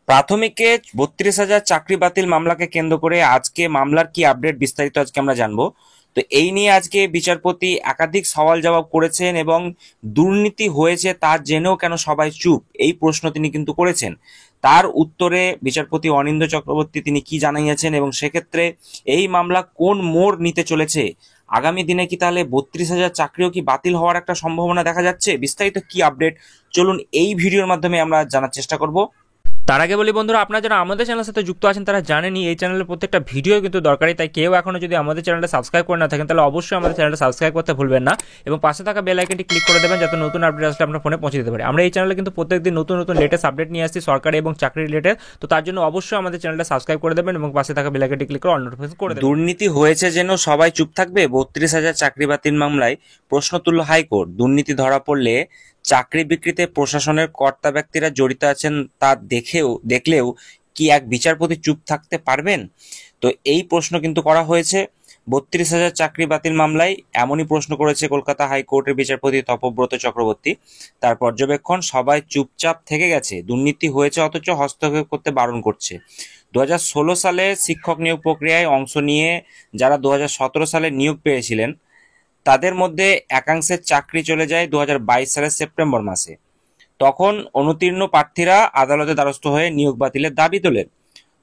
প্রাথমিকে ৩২,০০০ চাকরি বাতিল মামলাকে কেন্দ্র করে আজকে মামলার কি আপডেট বিস্তারিত আজকে আমরা জানবো। তো এই নিয়ে আজকে বিচারপতি একাধিক সওয়াল জবাব করেছেন এবং দুর্নীতি হয়েছে তা জেনেও কেন সবাই চুপ, এই প্রশ্ন তিনি কিন্তু করেছেন। তার উত্তরে বিচারপতি অনিন্দ্য চক্রবর্তী তিনি কি জানিয়েছেন এবং সেক্ষেত্রে এই মামলা কোন মোড় নিতে চলেছে, আগামী দিনে কি তাহলে ৩২,০০০ চাকরিও কি বাতিল হওয়ার একটা সম্ভাবনা দেখা যাচ্ছে, বিস্তারিত কি আপডেট চলুন এই ভিডিওর মাধ্যমে আমরা জানার চেষ্টা করব। তার আগে বলি বন্ধুরা, আপনারা যারা আমাদের চ্যানেলের সাথে যুক্ত আছেন তারা জানেনই এই চ্যানেলের প্রত্যেকটা ভিডিও কিন্তু দরকারি, তাই কেউ এখনো যদি আমাদের চ্যানেলটা সাবস্ক্রাইব করে না থাকেন তাহলে অবশ্যই আমাদের চ্যানেলটা সাবস্ক্রাইব করতে ভুলবেন না এবং পাশে থাকা বেল আইকনটি ক্লিক করে দেবেন যাতে নতুন আপডেট আসলে আপনার ফোনে পৌঁছে দিতে পারে। আমরা এই চ্যানেলে কিন্তু প্রত্যেকদিন নতুন নতুন লেটেস্ট আপডেট নিয়ে আসছি সরকারি এবং চাকরি রিলেটেড, তো তার জন্য অবশ্যই আমাদের চ্যানেলটা সাবস্ক্রাইব করে দেবেন এবং পাশে থাকা বেল আইকনটি ক্লিক করে অল নোটিফিকেশন করে দেবেন। দুর্নীতি হয়েছে যেন সবাই চুপ থাকবে, ৩২,০০০ চাকরি বাতিল মামলায় প্রশ্ন তুলল হাইকোর্ট। দুর্নীতি ধরা পড়লে চাকরি বিক্রিতে প্রশাসনের কর্তা ব্যক্তিরা জড়িত আছেন তা দেখলেও কি এক বিচারপতি চুপ থাকতে পারবেন? তো এই প্রশ্ন কিন্তু করা হয়েছে ৩২,০০০ চাকরি বাতিল মামলায়। এমনই প্রশ্ন করেছে কলকাতা হাইকোর্টের বিচারপতি তপব্রত চক্রবর্তী। তার পর্যবেক্ষণ, সবাই চুপচাপ থেকে গেছে, দুর্নীতি হয়েছে অথচ হস্তক্ষেপ করতে বারণ করছে। ২০১৬ সালে শিক্ষক নিয়োগ প্রক্রিয়ায় অংশ নিয়ে যারা ২০১৭ সালে নিয়োগ পেয়েছিলেন তাদের মধ্যে একাংশের চাকরি চলে যায় ২০২২ সালের সেপ্টেম্বর মাসে। তখন অনুতীর্ণ প্রার্থীরা আদালতে দ্বারস্থ হয়ে নিয়োগ বাতিলের দাবি তোলেন।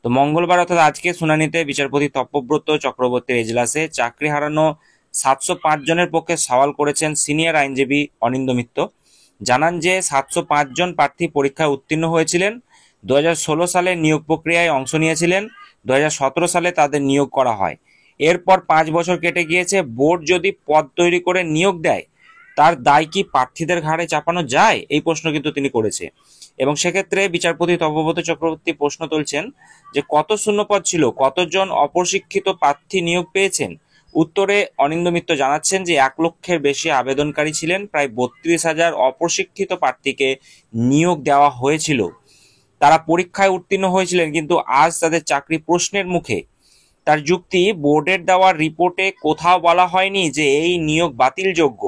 তো মঙ্গলবার অর্থাৎ আজকে শুনানিতে বিচারপতি তপব্রত চক্রবর্তীর এজলাসে চাকরি হারানো ৭০৫ জনের পক্ষে সওয়াল করেছেন সিনিয়র আইনজীবী অনিন্দ্য মিত্র। জানান যে ৭০৫ জন প্রার্থী পরীক্ষায় উত্তীর্ণ হয়েছিলেন, ২০১৬ সালে নিয়োগ প্রক্রিয়ায় অংশ নিয়েছিলেন, ২০১৭ সালে তাদের নিয়োগ করা হয়। এরপর ৫ বছর কেটে গিয়েছে। বোর্ড যদি পদ তৈরি করে নিয়োগ দেয় তার দায় কি প্রার্থীদের ঘাড়ে চাপানো যায়, এই প্রশ্ন কিন্তু তিনি করেছে। এবং সেক্ষেত্রে বিচারপতি তপব্রত চক্রবর্তী প্রশ্ন তুলছেন যে কত শূন্যপদ ছিল, কতজন অপ্রশিক্ষিত প্রার্থী নিয়োগ পেয়েছেন। উত্তরে অনিন্দ্য মিত্র জানাচ্ছেন যে ১,০০,০০০ বেশি আবেদনকারী ছিলেন, প্রায় ৩২,০০০ অপ্রশিক্ষিত প্রার্থীকে নিয়োগ দেওয়া হয়েছিল। তারা পরীক্ষায় উত্তীর্ণ হয়েছিলেন কিন্তু আজ তাদের চাকরি প্রশ্নের মুখে। তার যুক্তি, বোর্ডের দেওয়া রিপোর্টে কোথাও বলা হয়নি যে এই নিয়োগ বাতিলযোগ্য।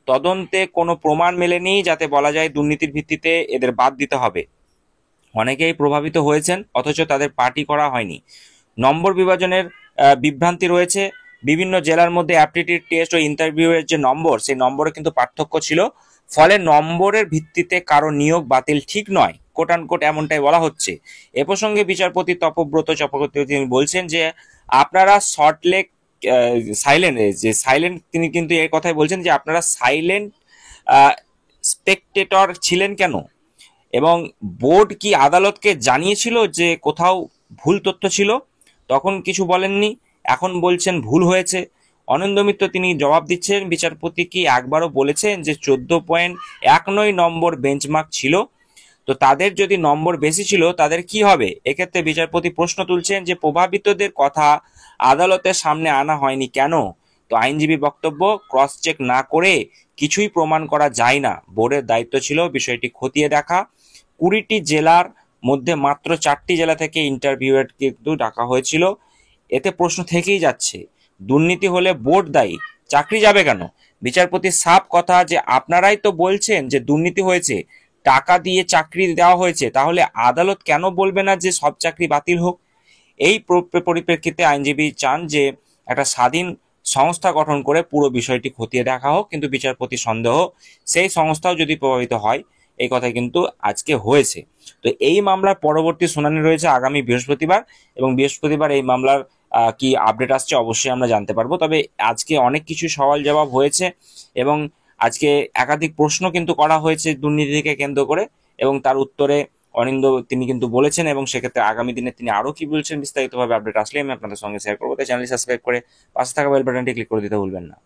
তদন্তে কোনো প্রমাণ মেলেনি যাতে বলা যায় দুর্নীতির ভিত্তিতে এদের বাদ দিতে হবে। অনেকেই প্রভাবিত হয়েছেন অথচ তাদের পার্টি করা হয়নি। নম্বর বিভাজনের বিভ্রান্তি রয়েছে। বিভিন্ন জেলার মধ্যে অ্যাপটিটিউড টেস্ট ও ইন্টারভিউয়ের যে নম্বর, সেই নম্বরে কিন্তু পার্থক্য ছিল। ফলে নম্বরের ভিত্তিতে কারো নিয়োগ বাতিল ঠিক নয়, কোট আনকোট এমনটাই বলা হচ্ছে। এ প্রসঙ্গে বিচারপতি তপব্রত চক্রবর্তী তিনি বলছেন যে আপনারা শর্টলেক সাইলেন্ট তিনি কিন্তু এই কথাই বলছেন যে আপনারা সাইলেন্ট স্পেকটেটর ছিলেন কেন, এবং বোর্ড কি আদালতকে জানিয়েছিল যে কোথাও ভুল তথ্য ছিল? তখন কিছু বলেননি, এখন বলছেন ভুল হয়েছে। অনিন্দ্য মিত্র তিনি জবাব দিচ্ছেন, বিচারপতি কি একবারও বলেছেন যে ১৪.১৯ নম্বর বেঞ্চমার্ক ছিল? তো তাদের যদি নম্বর বেশি ছিল তাদের কি হবে? এক্ষেত্রে বিচারপতি প্রশ্ন তুলছেন যে প্রভাবিতদের কথা আদালতের সামনে আনা হয়নি কেন? তো আইনজীবী বক্তব্য, ক্রস চেক না করে কিছুই প্রমাণ করা যায় না। বোর্ডের দায়িত্ব ছিল বিষয়টি খতিয়ে দেখা। ২০টি জেলার মধ্যে মাত্র ৪টি জেলা থেকে ইন্টারভিউয়ার কিন্তু ডাকা হয়েছিল। এতে প্রশ্ন থেকেই যাচ্ছে, দুর্নীতি হলে বোর্ড দায়ী, চাকরি যাবে কেন? বিচারপতির সাফ কথা যে আপনারাই তো বলছেন যে দুর্নীতি হয়েছে, টাকা দিয়ে চাকরি দেওয়া হয়েছে, তাহলে আদালত কেন বলবে না যে সব চাকরি বাতিল হোক? এই পরিপ্রেক্ষিতে আইনজীবী চান যে একটা স্বাধীন সংস্থা গঠন করে পুরো বিষয়টি খতিয়ে দেখা হোক, কিন্তু বিচারপতি সন্দেহ সেই সংস্থাও যদি প্রভাবিত হয়, এই কথা কিন্তু আজকে হয়েছে। তো এই মামলার পরবর্তী শুনানি রয়েছে আগামী বৃহস্পতিবার, এবং বৃহস্পতিবার এই মামলার কি আপডেট আসছে অবশ্যই আমরা জানতে পারবো। তবে আজকে অনেক কিছু সওয়াল জবাব হয়েছে এবং আজকে একাধিক প্রশ্ন কিন্তু করা হয়েছে দুর্নীতিকে কেন্দ্র করে, এবং তার উত্তরে অনিন্দ তিনি কিন্তু বলেছেন, এবং সেক্ষেত্রে আগামী দিনে তিনি আরো কি বলছেন বিস্তারিতভাবে আপডেট আসলে আমি আপনাদের সঙ্গে শেয়ার করবো। তাই চ্যানেলটি সাবস্ক্রাইব করে পাশে থাকা বেল বাটনটি ক্লিক করে দিতে ভুলবেন না।